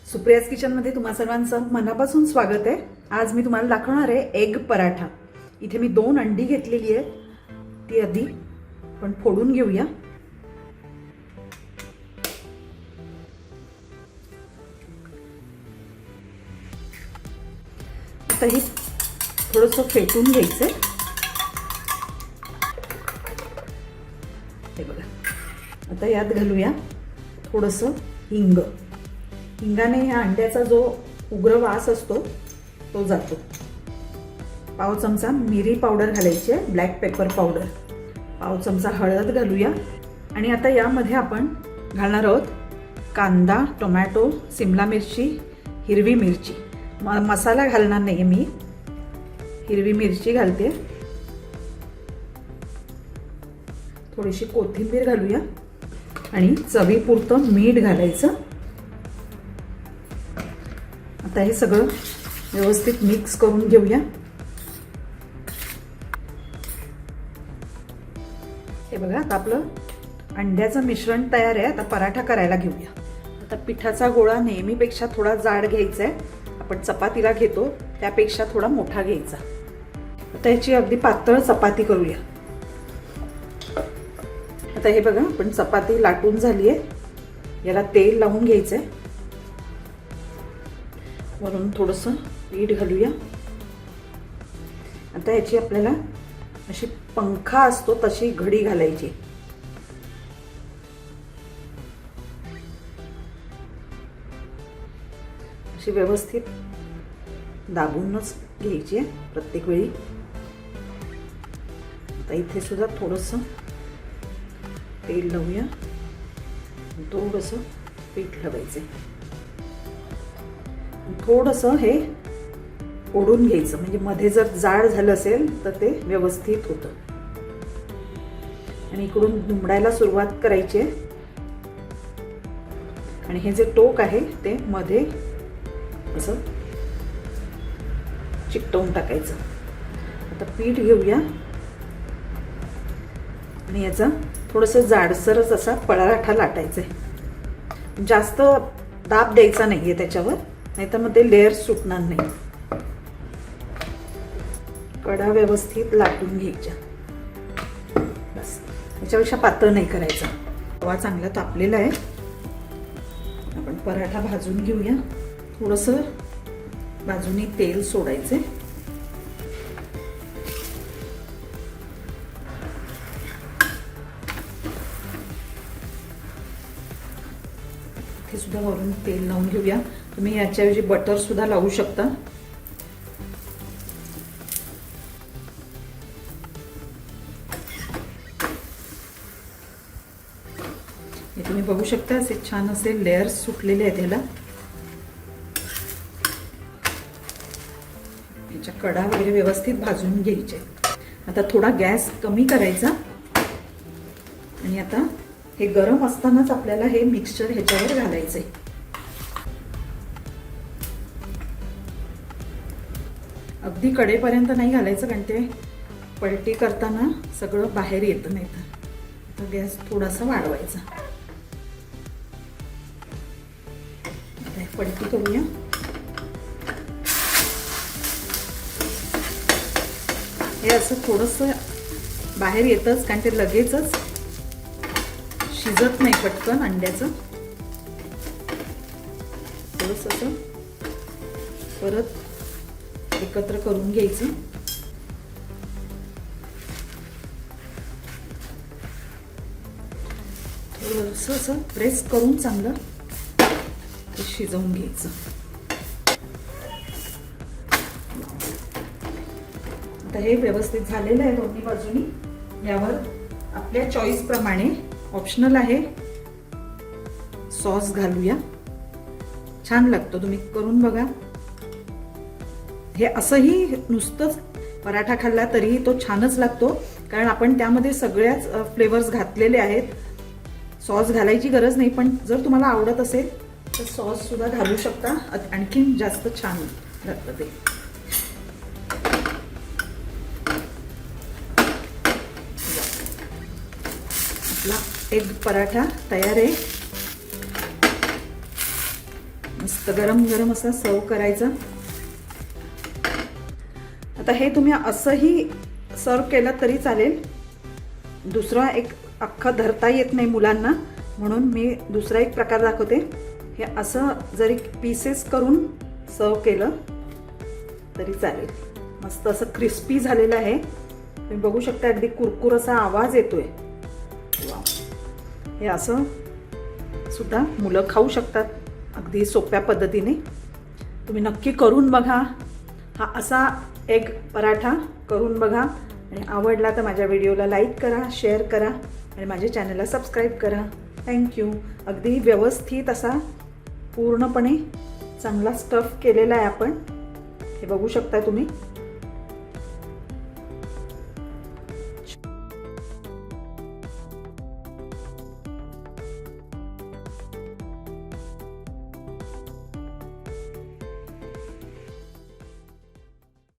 सुप्रियाज किचनमध्ये तुम्हा सर्वांचं मनापासून स्वागत आहे। आज मी तुम्हाला दाखवणार आहे एग पराठा। इथे मी 2 अंडी घेतलेली आहेत, ती आधी पण फोडून घेऊया। आता हे थोडंसं फेटून घ्यायचंय। हे बघा, आता यात घालूया थोडंसं हिंग। हिंगाने ह्या अंड्याचा जो उग्र वास असतो तो जातो। पाव चमचा मिरी पावडर घालायची आहे, ब्लॅक पेपर पावडर। पाव चमचा हळद घालूया आणि आता यामध्ये आपण घालणार आहोत कांदा, टोमॅटो, सिमला मिरची, हिरवी मिरची। मसाला घालणार नाही मी, हिरवी मिरची घालते। थोडीशी कोथिंबीर घालूया आणि चवीपुरतं मीठ घालायचं। आता हे सगळं व्यवस्थित मिक्स करून घेऊया। हे बघा, आता आपलं अंड्याचं मिश्रण तयार आहे। आता पराठा करायला घेऊया। आता पिठाचा गोळा नेहमीपेक्षा थोडा जाड घ्यायचा आहे। आपण चपातीला घेतो त्यापेक्षा थोडा मोठा घ्यायचा। आता याची अगदी पातळ चपाती करूया। आता हे बघा, आपण चपाती लाटून झाली आहे। याला तेल लावून घ्यायचंय। वरून थोडंसं पीठ घालूया। आता याची आपल्याला अशी पंखा असतो तशी घडी घालायची। अशी व्यवस्थित दाबूनच घ्यायची प्रत्येक वेळी। आता इथे सुद्धा थोडंसं तेल लावूया, थोडंसं पीठ लावायचं। थोडंसं हे ओढून घ्यायचं, म्हणजे मध्ये जर जाड झालं असेल तर ते व्यवस्थित होतं। आणि इकडून दुमडायला सुरुवात करायची आहे आणि हे जे टोक आहे ते मध्ये असं चिकटवून टाकायचं। आता पीठ घेऊया आणि याचा थोडंसं जाडसरच असा पराठा लाटायचा आहे। जास्त दाब द्यायचा नाहीये त्याच्यावर, नाही तर मग ते लेअर सुटणार नाही। कडा व्यवस्थित लाटून घ्यायच्या, बस। याच्यापेक्षा पातळ नाही करायचा। तवा चांगला तापलेला आहे। आपण पराठा भाजून घेऊया। थोडंसं बाजूने तेल सोडायचे। इथे सुद्धा वरून तेल लावून घेऊया। तुम्ही याच्याऐवजी बटर सुद्धा लावू शकता। हे तुम्ही बघू शकता, असे छान असे लेयर्स सुटलेले आहेत याला। याच्या कडा वगैरे व्यवस्थित भाजून घ्यायचे। आता थोडा गॅस कमी करायचा आणि आता हे गरम असतानाच आपल्याला हे मिक्सचर ह्याच्यावर घालायचंय। अगदी कडेपर्यंत नाही घालायचं, कारण ते पलटी करताना सगळं बाहेर येतं, नाही तर गॅस थोडासा वाढवायचा। आता पलटी करूया। हे असं थोडंसं बाहेर येतच, कारण ते लगेचच शिजत नाही पटकन अंड्याचं। थोडंसं असं परत एकत्र करून घ्यायचं। थोडंसं असं प्रेस करून चांगलं शिजवून घ्यायचं। आता हे व्यवस्थित झालेलं आहे दोन्ही बाजूनी। यावर आपल्या चॉईस प्रमाणे ऑप्शनल आहे सॉस घालूया। छान लागतो, तुम्ही करून बघा। हे असंही नुसतंच पराठा खाल्ला तरीही तो छानच लागतो, कारण आपण त्यामध्ये सगळ्याच फ्लेवर्स घातलेले आहेत। सॉस घालायची गरज नाही, पण जर तुम्हाला आवडत असेल तर सॉस सुद्धा घालू शकता, आणखीन जास्त छान लागतं ते। आपला एग पराठा तयार आहे। मस्त गरम गरम असा सर्व करायचा. आता हे तुम्ही असंही सर्व केलं तरी चालेल. दुसरा एक अख्खा धरता येत नाही मुलांना, म्हणून मी दुसरा एक प्रकार दाखवते. हे असं जरी पीसेस करून सर्व केलं तरी चालेल. मस्त असं क्रिस्पी झालेलं आहे. तुम्ही बघू शकता अगदी कुरकुर असा आवाज येतोय. वाव, हे असं सुद्धा मुलं खाऊ शकतात अगदी सोप्या पद्धतीने. तुम्ही नक्की करून बघा. हा असा एग पराठा करून बघा आणि आवडला तर माझ्या व्हिडिओला लाईक करा, शेअर करा आणि माझ्या चॅनलला सबस्क्राईब करा. थँक्यू. अगदी व्यवस्थित असा पूर्णपणे चांगला स्टफ केलेला आहे आपण. हे बघू शकता तुम्ही.